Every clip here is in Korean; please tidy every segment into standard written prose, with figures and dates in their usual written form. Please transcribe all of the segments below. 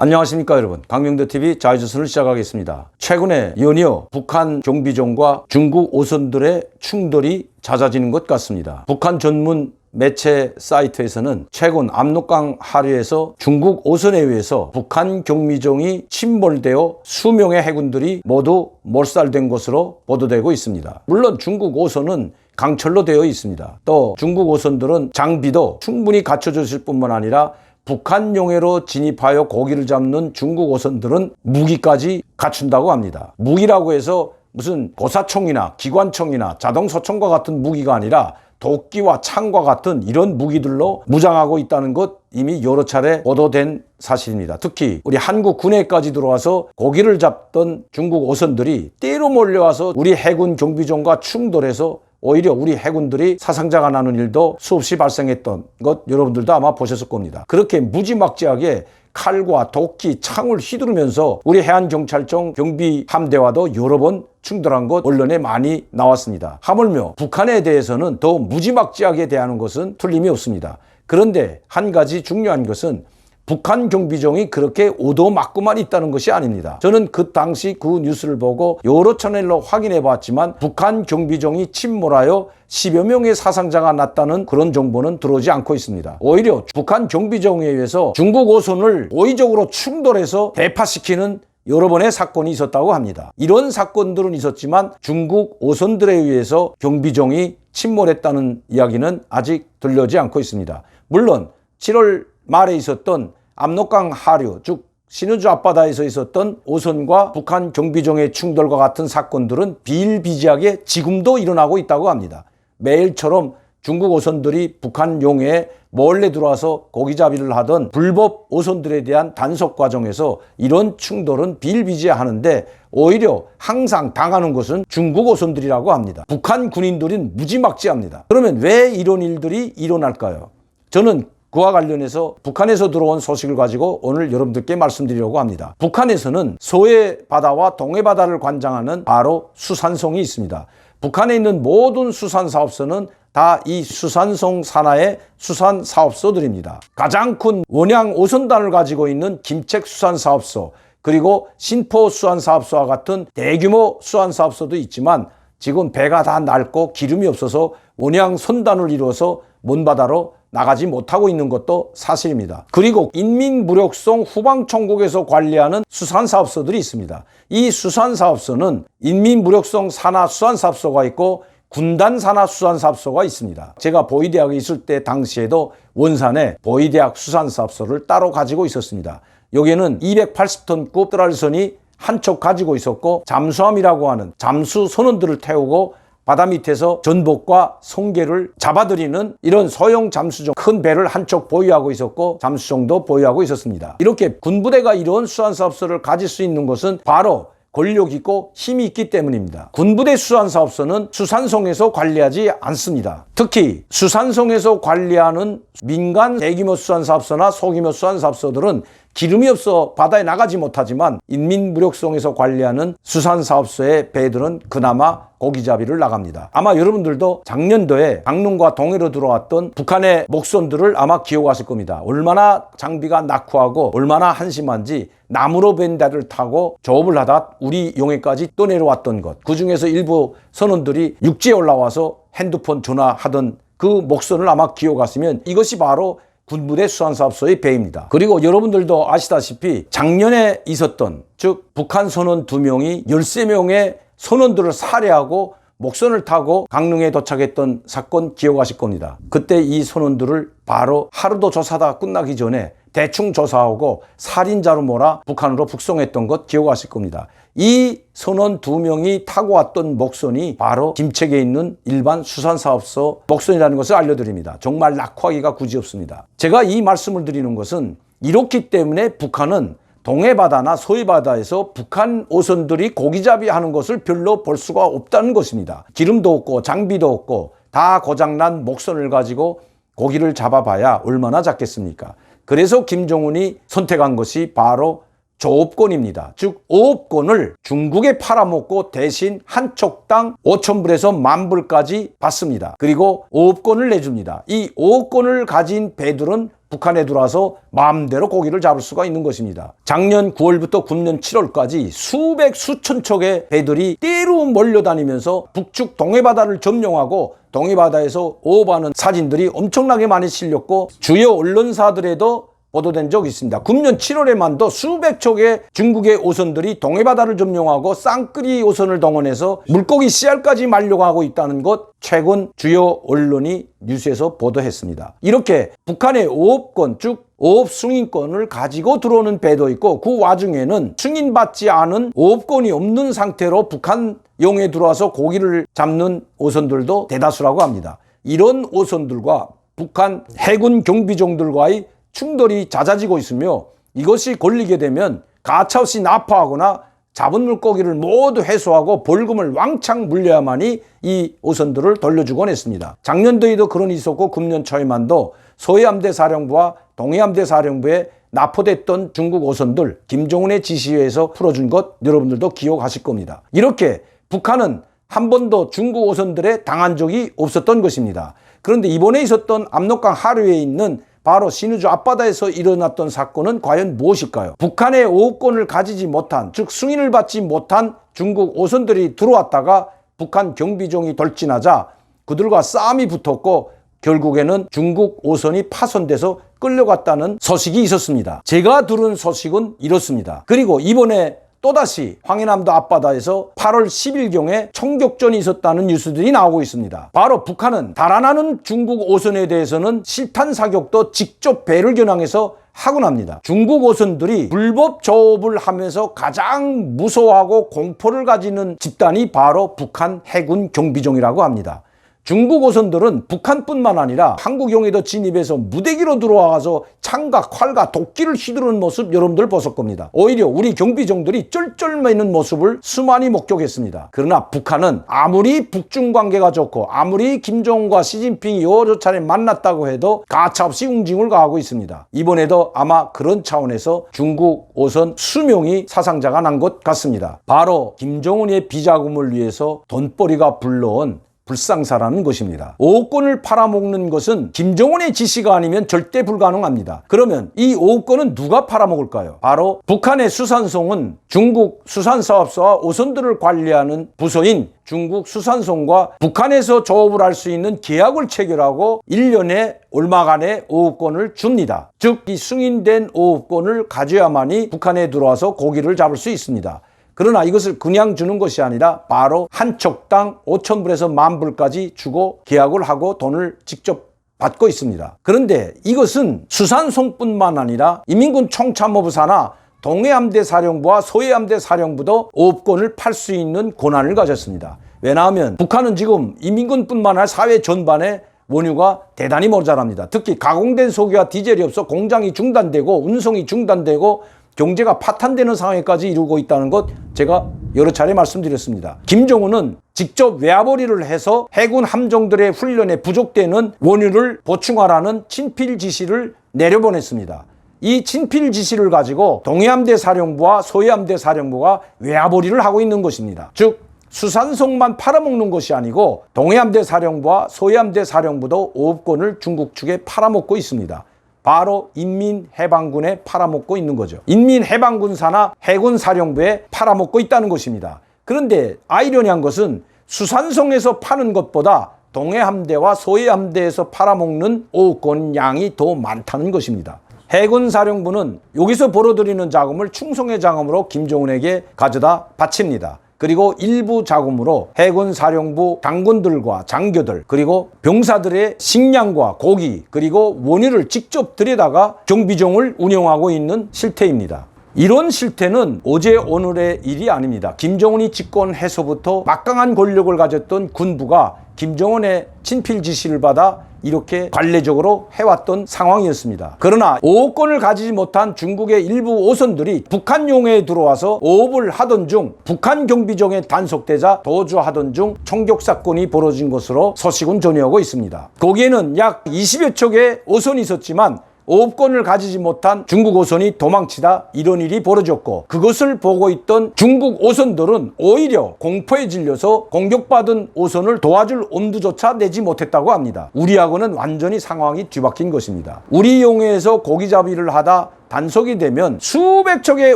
안녕하십니까 여러분, 강명도TV 자유조선을 시작하겠습니다. 최근에 연이어 북한 경비정과 중국 오선들의 충돌이 잦아지는 것 같습니다. 북한 전문 매체 사이트에서는 최근 압록강 하류에서 중국 오선에 의해서 북한 경비정이 침몰되어 수명의 해군들이 모두 몰살된 것으로 보도되고 있습니다. 물론 중국 오선은 강철로 되어 있습니다. 또 중국 오선들은 장비도 충분히 갖춰져 있을 뿐만 아니라 북한 용해로 진입하여 고기를 잡는 중국 오선들은 무기까지 갖춘다고 합니다. 무기라고 해서 무슨 고사총이나 기관총이나 자동소총과 같은 무기가 아니라 도끼와 창과 같은 이런 무기들로 무장하고 있다는 것 이미 여러 차례 보도된 사실입니다. 특히 우리 한국 군에까지 들어와서 고기를 잡던 중국 오선들이 때로 몰려와서 우리 해군 경비정과 충돌해서 오히려 우리 해군들이 사상자가 나는 일도 수없이 발생했던 것 여러분들도 아마 보셨을 겁니다. 그렇게 무지막지하게 칼과 도끼, 창을 휘두르면서 우리 해안경찰청 경비함대와도 여러 번 충돌한 것 언론에 많이 나왔습니다. 하물며 북한에 대해서는 더 무지막지하게 대하는 것은 틀림이 없습니다. 그런데 한 가지 중요한 것은 북한 경비정이 그렇게 오도맞고만 있다는 것이 아닙니다. 저는 그 당시 그 뉴스를 보고 여러 채널로 확인해 봤지만 북한 경비정이 침몰하여 10여 명의 사상자가 났다는 그런 정보는 들어오지 않고 있습니다. 오히려 북한 경비정에 의해서 중국 오선을 고의적으로 충돌해서 대파시키는 여러 번의 사건이 있었다고 합니다. 이런 사건들은 있었지만 중국 오선들에 의해서 경비정이 침몰했다는 이야기는 아직 들려오지 않고 있습니다. 물론 7월 말에 있었던 압록강 하류, 즉 신의주 앞바다에서 있었던 오선과 북한 경비정의 충돌과 같은 사건들은 비일비재하게 지금도 일어나고 있다고 합니다. 매일처럼 중국 오선들이 북한 용해에 몰래 들어와서 고기잡이를 하던 불법 오선들에 대한 단속 과정에서 이런 충돌은 비일비재하는데 오히려 항상 당하는 것은 중국 오선들이라고 합니다. 북한 군인들은 무지막지합니다. 그러면 왜 이런 일들이 일어날까요? 저는 그와 관련해서 북한에서 들어온 소식을 가지고 오늘 여러분들께 말씀드리려고 합니다. 북한에서는 서해 바다와 동해 바다를 관장하는 바로 수산성이 있습니다. 북한에 있는 모든 수산사업소는 다 이 수산성 산하의 수산사업소들입니다. 가장 큰 원양 오선단을 가지고 있는 김책수산사업소, 그리고 신포수산사업소와 같은 대규모 수산사업소도 있지만 지금 배가 다 낡고 기름이 없어서 원양 선단을 이루어서 먼바다로 나가지 못하고 있는 것도 사실입니다. 그리고 인민무력성 후방총국에서 관리하는 수산사업소들이 있습니다. 이 수산사업소는 인민무력성 산하수산사업소가 있고 군단산하수산사업소가 있습니다. 제가 보위대학에 있을 때 당시에도 원산에 보위대학 수산사업소를 따로 가지고 있었습니다. 여기에는 280톤급 트랄선이 한쪽 가지고 있었고 잠수함이라고 하는 잠수 선원들을 태우고 바다 밑에서 전복과 성게를 잡아들이는 이런 소형 잠수정 큰 배를 한쪽 보유하고 있었고 잠수정도 보유하고 있었습니다. 이렇게 군부대가 이런 수산사업소를 가질 수 있는 것은 바로 권력 있고 힘이 있기 때문입니다. 군부대 수산사업소는 수산성에서 관리하지 않습니다. 특히 수산성에서 관리하는 민간 대규모 수산사업소나 소규모 수산사업소들은 기름이 없어 바다에 나가지 못하지만 인민무력성에서 관리하는 수산사업소의 배들은 그나마 고기잡이를 나갑니다. 아마 여러분들도 작년도에 강릉과 동해로 들어왔던 북한의 목선들을 아마 기억하실 겁니다. 얼마나 장비가 낙후하고 얼마나 한심한지 나무로 된 배를 타고 조업을 하다 우리 용해까지 떠내려왔던 것. 그 중에서 일부 선원들이 육지에 올라와서 핸드폰 전화하던 그 목선을 아마 기억하시면 이것이 바로 군부대 수산사업소의 배입니다. 그리고 여러분들도 아시다시피 작년에 있었던 즉 북한 선원 2명이 13명의 선원들을 살해하고 목선을 타고 강릉에 도착했던 사건 기억하실 겁니다. 그때 이 선원들을 바로 하루도 조사가 끝나기 전에 대충 조사하고 살인자로 몰아 북한으로 북송했던 것 기억하실 겁니다. 이 선원 2명이 타고 왔던 목선이 바로 김책에 있는 일반 수산사업소 목선이라는 것을 알려드립니다. 정말 낙후하기가 굳이없습니다. 제가 이 말씀을 드리는 것은 이렇기 때문에 북한은 동해바다나 서해바다에서 북한 오선들이 고기잡이 하는 것을 별로 볼 수가 없다는 것입니다. 기름도 없고 장비도 없고 다 고장난 목선을 가지고 고기를 잡아봐야 얼마나 잡겠습니까? 그래서 김정은이 선택한 것이 바로 조업권입니다. 즉 어업권을 중국에 팔아먹고 대신 한 척당 5,000불에서 10,000불까지 받습니다. 그리고 어업권을 내줍니다. 이 어업권을 가진 배들은 북한에 들어와서 마음대로 고기를 잡을 수가 있는 것입니다. 작년 9월부터 금년 7월까지 수백 수천 척의 배들이 떼로 몰려다니면서 북측 동해바다를 점령하고 동해바다에서 어업하는 사진들이 엄청나게 많이 실렸고 주요 언론사들에도 보도된 적이 있습니다. 금년 7월에만도 수백 척의 중국의 오선들이 동해바다를 점령하고 쌍끌이 오선을 동원해서 물고기 씨알까지 말려고 하고 있다는 것 최근 주요 언론이 뉴스에서 보도했습니다. 이렇게 북한의 어업권, 즉 어업 승인권을 가지고 들어오는 배도 있고 그 와중에는 승인받지 않은 어업권이 없는 상태로 북한 영해에 들어와서 고기를 잡는 오선들도 대다수라고 합니다. 이런 오선들과 북한 해군 경비종들과의 충돌이 잦아지고 있으며 이것이 걸리게 되면 가차없이 납포하거나 잡은 물고기를 모두 회수하고 벌금을 왕창 물려야만이 이 오선들을 돌려주곤 했습니다. 작년도에도 그런 일이 있었고 금년 초에만도 서해함대 사령부와 동해함대 사령부에 납포됐던 중국 오선들 김정은의 지시에 의해서 풀어준 것 여러분들도 기억하실 겁니다. 이렇게 북한은 한 번도 중국 오선들에 당한 적이 없었던 것입니다. 그런데 이번에 있었던 압록강 하류에 있는 바로 신의주 앞바다에서 일어났던 사건은 과연 무엇일까요? 북한의 어업권을 가지지 못한, 즉 승인을 받지 못한 중국 오선들이 들어왔다가 북한 경비종이 돌진하자 그들과 싸움이 붙었고 결국에는 중국 오선이 파손돼서 끌려갔다는 소식이 있었습니다. 제가 들은 소식은 이렇습니다. 그리고 이번에 또다시 황해남도 앞바다에서 8월 10일경에 총격전이 있었다는 뉴스들이 나오고 있습니다. 바로 북한은 달아나는 중국 오선에 대해서는 실탄 사격도 직접 배를 겨냥해서 하곤 합니다. 중국 오선들이 불법 조업을 하면서 가장 무서워하고 공포를 가지는 집단이 바로 북한 해군 경비종이라고 합니다. 중국 오선들은 북한뿐만 아니라 한국 영해도 진입해서 무대기로 들어와서 창과 활과 도끼를 휘두르는 모습 여러분들 보실 겁니다. 오히려 우리 경비종들이 쩔쩔매는 모습을 수많이 목격했습니다. 그러나 북한은 아무리 북중 관계가 좋고 아무리 김정은과 시진핑이 여러 차례 만났다고 해도 가차없이 웅징을 가하고 있습니다. 이번에도 아마 그런 차원에서 중국 오선 수명이 사상자가 난 것 같습니다. 바로 김정은의 비자금을 위해서 돈벌이가 불러온 불상사라는 것입니다. 어업권을 팔아먹는 것은 김정은의 지시가 아니면 절대 불가능합니다. 그러면 이 어업권은 누가 팔아먹을까요? 바로 북한의 수산송은 중국 수산사업소와 오선들을 관리하는 부서인 중국 수산송과 북한에서 조업을 할 수 있는 계약을 체결하고 1년에 얼마간의 어업권을 줍니다. 즉 이 승인된 어업권을 가져야만이 북한에 들어와서 고기를 잡을 수 있습니다. 그러나 이것을 그냥 주는 것이 아니라 바로 한 척당 5,000불에서 10,000불까지 주고 계약을 하고 돈을 직접 받고 있습니다. 그런데 이것은 수산송뿐만 아니라 인민군 총참모부 산하 동해함대 사령부와 서해함대 사령부도 어업권을 팔 수 있는 권한을 가졌습니다. 왜냐하면 북한은 지금 인민군뿐만 아니라 사회 전반에 원유가 대단히 모자랍니다. 특히 가공된 석유와 디젤이 없어 공장이 중단되고 운송이 중단되고 경제가 파탄되는 상황까지 이루고 있다는 것 제가 여러 차례 말씀드렸습니다. 김정은은 직접 외화벌이를 해서 해군 함정들의 훈련에 부족되는 원유를 보충하라는 친필 지시를 내려보냈습니다. 이 친필 지시를 가지고 동해함대 사령부와 서해함대 사령부가 외화벌이를 하고 있는 것입니다. 즉 수산송만 팔아먹는 것이 아니고 동해함대 사령부와 서해함대 사령부도 어업권을 중국 측에 팔아먹고 있습니다. 바로 인민해방군에 팔아먹고 있는 거죠. 인민해방군 산하 해군사령부에 팔아먹고 있다는 것입니다. 그런데 아이러니한 것은 수산송에서 파는 것보다 동해함대와 서해함대에서 팔아먹는 어업권 양이 더 많다는 것입니다. 해군사령부는 여기서 벌어들이는 자금을 충성의 자금으로 김정은에게 가져다 바칩니다. 그리고 일부 자금으로 해군사령부 장군들과 장교들 그리고 병사들의 식량과 고기 그리고 원유를 직접 들여다가 경비종을 운영하고 있는 실태입니다. 이런 실태는 어제 오늘의 일이 아닙니다. 김정은이 집권해서부터 막강한 권력을 가졌던 군부가 김정은의 친필 지시를 받아 이렇게 관례적으로 해왔던 상황이었습니다. 그러나 어업권을 가지지 못한 중국의 일부 오선들이 북한 용해에 들어와서 어업을 하던 중 북한 경비종에 단속되자 도주하던 중 총격 사건이 벌어진 것으로 소식은 전해오고 있습니다. 거기에는 약 20여 척의 오선이 있었지만 오업권을 가지지 못한 중국 오선이 도망치다 이런 일이 벌어졌고, 그것을 보고 있던 중국 오선들은 오히려 공포에 질려서 공격받은 오선을 도와줄 엄두조차 내지 못했다고 합니다. 우리하고는 완전히 상황이 뒤바뀐 것입니다. 우리 용해에서 고기잡이를 하다 단속이 되면 수백 척의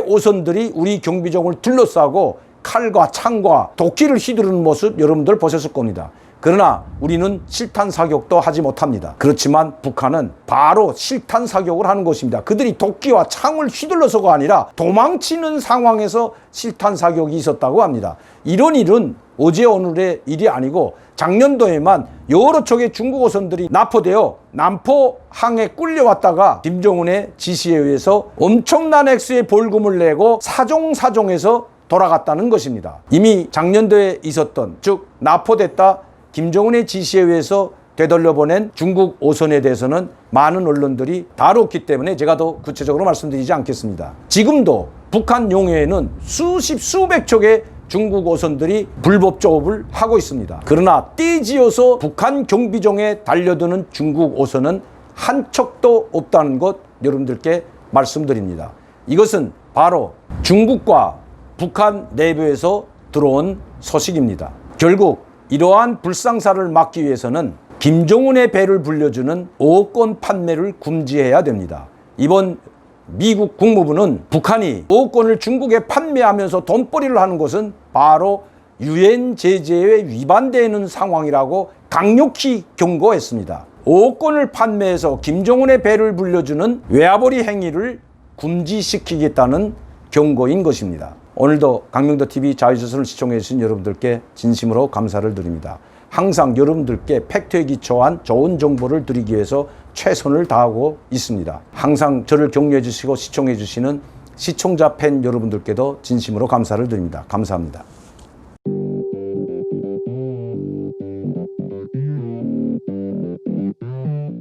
오선들이 우리 경비정을 둘러싸고 칼과 창과 도끼를 휘두르는 모습 여러분들 보셨을 겁니다. 그러나 우리는 실탄 사격도 하지 못합니다. 그렇지만 북한은 바로 실탄 사격을 하는 것입니다. 그들이 도끼와 창을 휘둘러서가 아니라 도망치는 상황에서 실탄 사격이 있었다고 합니다. 이런 일은 어제 오늘의 일이 아니고 작년도에만 여러 척의 중국 오선들이 납포되어 남포항에 끌려왔다가 김정은의 지시에 의해서 엄청난 액수의 벌금을 내고 사종에서 돌아갔다는 것입니다. 이미 작년도에 있었던, 즉 납포됐다 김정은의 지시에 의해서 되돌려보낸 중국 오선에 대해서는 많은 언론들이 다뤘기 때문에 제가 더 구체적으로 말씀드리지 않겠습니다. 지금도 북한 용해에는 수백 척의 중국 오선들이 불법 조업을 하고 있습니다. 그러나 떼지어서 북한 경비정에 달려드는 중국 오선은 한 척도 없다는 것 여러분들께 말씀드립니다. 이것은 바로 중국과 북한 내부에서 들어온 소식입니다. 결국 이러한 불상사를 막기 위해서는 김정은의 배를 불려주는 오호권 판매를 금지해야 됩니다. 이번 미국 국무부는 북한이 오호권을 중국에 판매하면서 돈벌이를 하는 것은 바로 유엔 제재에 위반되는 상황이라고 강력히 경고했습니다. 오호권을 판매해서 김정은의 배를 불려주는 외화벌이 행위를 금지시키겠다는 경고인 것입니다. 오늘도 강명도TV 자유조선을 시청해 주신 여러분들께 진심으로 감사를 드립니다. 항상 여러분들께 팩트에 기초한 좋은 정보를 드리기 위해서 최선을 다하고 있습니다. 항상 저를 격려해 주시고 시청해 주시는 시청자 팬 여러분들께도 진심으로 감사를 드립니다. 감사합니다.